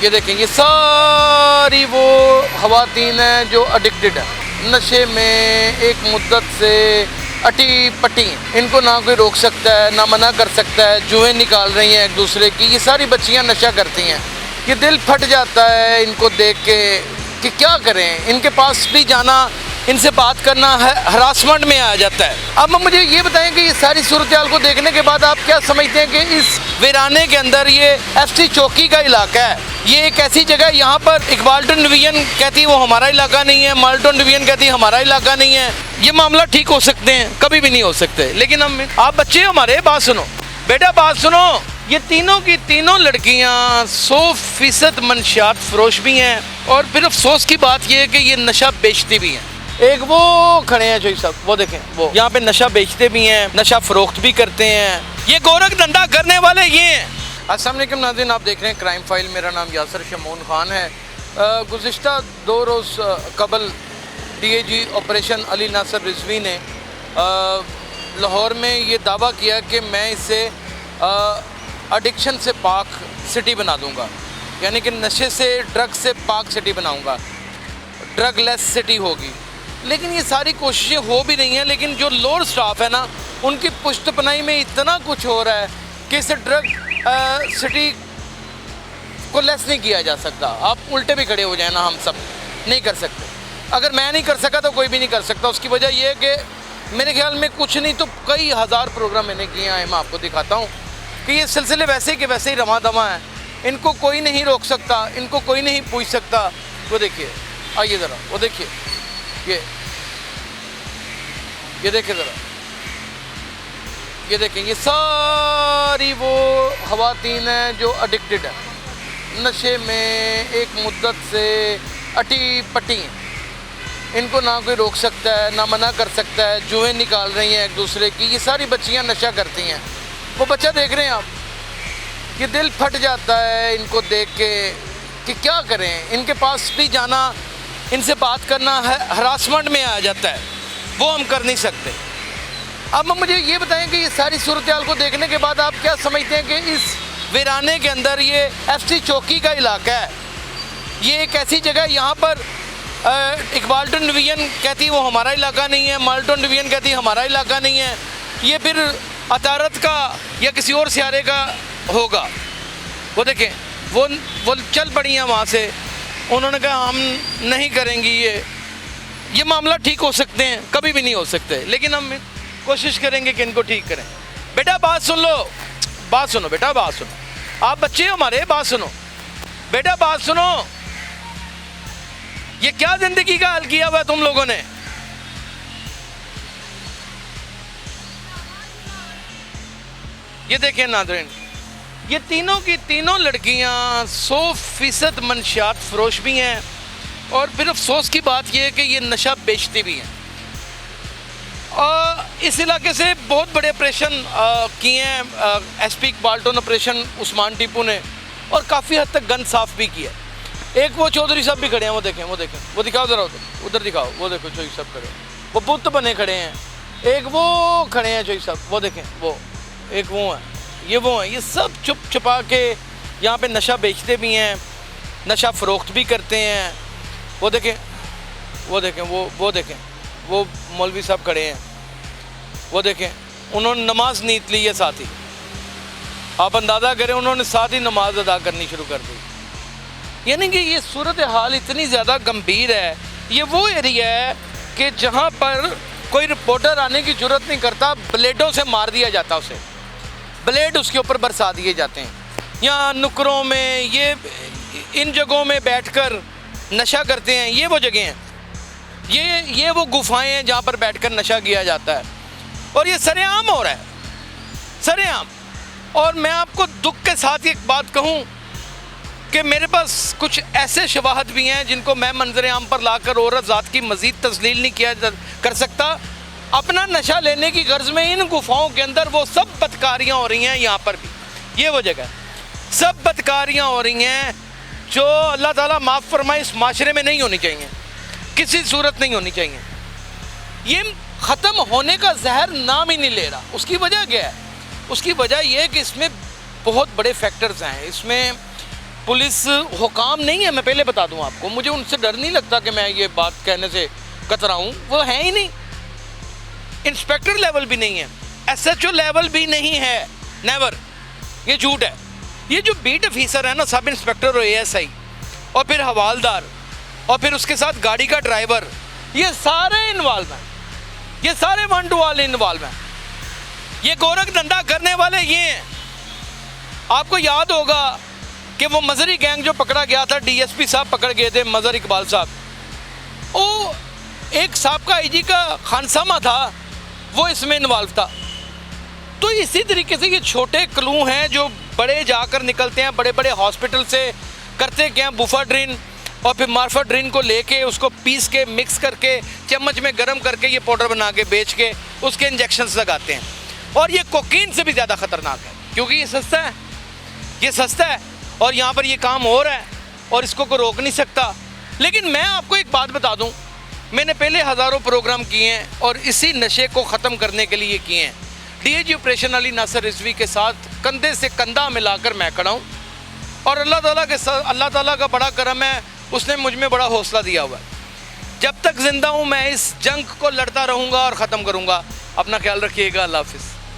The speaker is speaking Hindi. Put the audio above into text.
ये देखें, ये सारी वो ख़वातीन हैं जो एडिक्टेड है, नशे में एक मुद्दत से अटी पटी। इनको ना कोई रोक सकता है, ना मना कर सकता है। जुएं निकाल रही हैं एक दूसरे की। ये सारी बच्चियां नशा करती हैं। ये दिल फट जाता है इनको देख के कि क्या करें। इनके पास भी जाना, इनसे बात करना हरासमेंट में आ जाता है। अब मुझे ये बताएं कि ये सारी सूरत हाल को देखने के बाद आप क्या समझते हैं कि इस वीराने के अंदर ये एफसी चौकी का इलाका है, ये एक ऐसी जगह है, यहाँ पर इकबालटन डिवीजन कहती है वो हमारा इलाका नहीं है, माल्टन डिवीजन कहती है हमारा इलाका नहीं है। ये मामला ठीक हो सकते हैं, कभी भी नहीं हो सकते। लेकिन हम, आप बच्चे हमारे, बात सुनो बेटा, बात सुनो। ये तीनों की तीनों लड़कियां 100% मंशियात फरोश भी हैं, और फिर अफसोस की बात यह है कि ये नशा बेचती भी हैं। एक वो खड़े हैं जो सब, वो देखें, वो यहाँ पे नशा बेचते भी हैं, नशा फरोख्त भी करते हैं। ये गोरख धंधा करने वाले ये हैं। अस्सलाम वालेकुम नाज़रीन, आप देख रहे हैं क्राइम फाइल। मेरा नाम यासर शमून खान है। गुज़िश्ता 2 रोज़ कबल DAG ऑपरेशन अली नासर रिजवी ने लाहौर में ये दावा किया कि मैं इसे एडिक्शन से पाक सिटी बना दूंगा, यानी कि नशे से, ड्रग से पाक सिटी बनाऊंगा, ड्रग लेस सिटी होगी। लेकिन ये सारी कोशिशें हो भी रही हैं, लेकिन जो लोअर स्टाफ है ना, उनकी पुश्तपनाही में इतना कुछ हो रहा है कि इस ड्रग सिटी को लेस नहीं किया जा सकता। आप उल्टे भी खड़े हो जाए ना, हम सब नहीं कर सकते। अगर मैं नहीं कर सका तो कोई भी नहीं कर सकता। उसकी वजह यह है कि मेरे ख्याल में कुछ नहीं तो कई हज़ार प्रोग्राम मैंने किए हैं। मैं आपको दिखाता हूँ कि ये सिलसिले वैसे के वैसे ही रवा दवा हैं। इनको कोई नहीं रोक सकता, इनको कोई नहीं पूछ सकता। वो देखिए, आइए ज़रा, वो देखिए, ये देखिए ज़रा, ये देखें, ये सारी वो ख़वातीन हैं जो एडिक्टेड है, नशे में एक मुद्दत से अटी पटी। इनको ना कोई रोक सकता है, ना मना कर सकता है। जुएं निकाल रही हैं एक दूसरे की। ये सारी बच्चियां नशा करती हैं। वो बच्चा देख रहे हैं आप, ये दिल फट जाता है इनको देख के कि क्या करें। इनके पास भी जाना, इनसे बात करना हरासमेंट में आ जाता है, वो हम कर नहीं सकते। अब मुझे ये बताएं कि ये सारी सूरत हाल को देखने के बाद आप क्या समझते हैं कि इस वीराने के अंदर ये एफसी चौकी का इलाका है, ये एक ऐसी जगह है, यहाँ पर इकबालटन डिवीजन कहती है वो हमारा इलाका नहीं है, माल्टन डिवीजन कहती है हमारा इलाका नहीं है। ये फिर अतारत का या किसी और सियारे का होगा। वो देखें, वो चल पड़ी हैं वहाँ से। उन्होंने कहा हम नहीं करेंगी। ये मामला ठीक हो सकते हैं, कभी भी नहीं हो सकते। लेकिन हम कोशिश करेंगे कि इनको ठीक करें। बेटा बात सुन लो, बात सुनो बेटा, बात सुनो। आप बच्चे हमारे, बात सुनो बेटा, बात सुनो। ये क्या जिंदगी का हाल किया हुआ तुम लोगों ने। ये देखें नाज़रीन, ये तीनों की तीनों लड़कियां 100% मंशियात फरोश भी हैं, और फिर अफसोस की बात यह है कि ये नशा बेचती भी हैं। इस इलाके से बहुत बड़े ऑपरेशन किए हैं SP इकबालटन ऑपरेशन उस्मान टीपू ने, और काफ़ी हद तक गन साफ भी किया। एक वो चौधरी साहब भी खड़े हैं, वो देखें, वो देखें, वो दिखाओ ज़रा, उधर दिखाओ, वो देखो चौधरी साहब खड़े, वो बुत बने खड़े हैं। एक वो खड़े हैं चौधरी साहब, वो देखें, वो एक वो हैं, ये वो हैं। ये सब छुप छुपा के यहाँ पे नशा बेचते भी हैं, नशा फ़रोख्त भी करते हैं। वो देखें, वो देखें, वो देखें, वो मौलवी साहब खड़े हैं, वो देखें, उन्होंने नमाज नीत ली है साथ ही। आप अंदाज़ा करें, उन्होंने साथ ही नमाज अदा करनी शुरू कर दी। यानी कि ये सूरत हाल इतनी ज़्यादा गंभीर है। ये वो एरिया है कि जहाँ पर कोई रिपोर्टर आने की ज़रूरत नहीं करता, ब्लेडों से मार दिया जाता, उसे ब्लेड उसके ऊपर बरसा दिए जाते हैं। यहाँ नुकरों में, ये इन जगहों में बैठकर नशा करते हैं। ये वो जगह हैं, ये वो गुफाएं हैं जहाँ पर बैठकर नशा किया जाता है, और ये सरेआम हो रहा है, सरेआम। और मैं आपको दुख के साथ एक बात कहूँ कि मेरे पास कुछ ऐसे शवाहद भी हैं जिनको मैं मंजर आम पर लाकर औरत ज़ात की मज़ीद तस्लील नहीं किया कर सकता। अपना नशा लेने की गर्ज में इन गुफाओं के अंदर वो सब बदकारियाँ हो रही हैं। यहाँ पर भी ये वो जगह, सब बदकारियाँ हो रही हैं जो अल्लाह ताला माफ़ फरमाए इस माशरे में नहीं होनी चाहिए, किसी सूरत नहीं होनी चाहिए। ये ख़त्म होने का जहर नाम ही नहीं ले रहा। उसकी वजह क्या है? उसकी वजह यह है कि इसमें बहुत बड़े फैक्टर्स हैं। इसमें पुलिस हुकाम नहीं है, मैं पहले बता दूं आपको, मुझे उनसे डर नहीं लगता कि मैं ये बात कहने से कतराऊं, वो है ही नहीं। इंस्पेक्टर लेवल भी नहीं है, एसएचओ लेवल भी नहीं है, नेवर, ये झूठ है। ये जो बीट ऑफिसर है ना, सब इंस्पेक्टर और एएसआई और फिर हवालदार और फिर उसके साथ गाड़ी का ड्राइवर, ये सारे इन्वॉल्व हैं, ये सारे वन टू वन इन्वॉल्व हैं। ये गोरख धंधा करने वाले ये हैं। आपको याद होगा कि वो मजहरी गैंग जो पकड़ा गया था, डीएसपी साहब पकड़ गए थे, मजहर इकबाल साहब, वो एक साहब आईजी का खानसामा था, वो इसमें इन्वॉल्व था। तो इसी तरीके से ये छोटे क्लू हैं जो बड़े जाकर निकलते हैं, बड़े बड़े हॉस्पिटल से करते क्या, बुफाड्रिन और फिर मार्फाड्रिन को लेके उसको पीस के मिक्स करके चम्मच में गर्म करके ये पाउडर बना के बेच के उसके इंजेक्शंस लगाते हैं। और ये कोकीन से भी ज़्यादा ख़तरनाक है क्योंकि ये सस्ता है, ये सस्ता है और यहाँ पर ये काम हो रहा है और इसको कोई रोक नहीं सकता। लेकिन मैं आपको एक बात बता दूँ, मैंने पहले हज़ारों प्रोग्राम किए हैं और इसी नशे को ख़त्म करने के लिए किए हैं। डीआईजी ऑपरेशन अली नासिर रिजवी के साथ कंधे से कंधा मिलाकर मैं खड़ा हूँ और अल्लाह ताला का बड़ा करम है, उसने मुझ में बड़ा हौसला दिया हुआ है। जब तक ज़िंदा हूँ मैं इस जंग को लड़ता रहूँगा और ख़त्म करूँगा। अपना ख्याल रखिएगा, अल्लाह हाफ़िज़।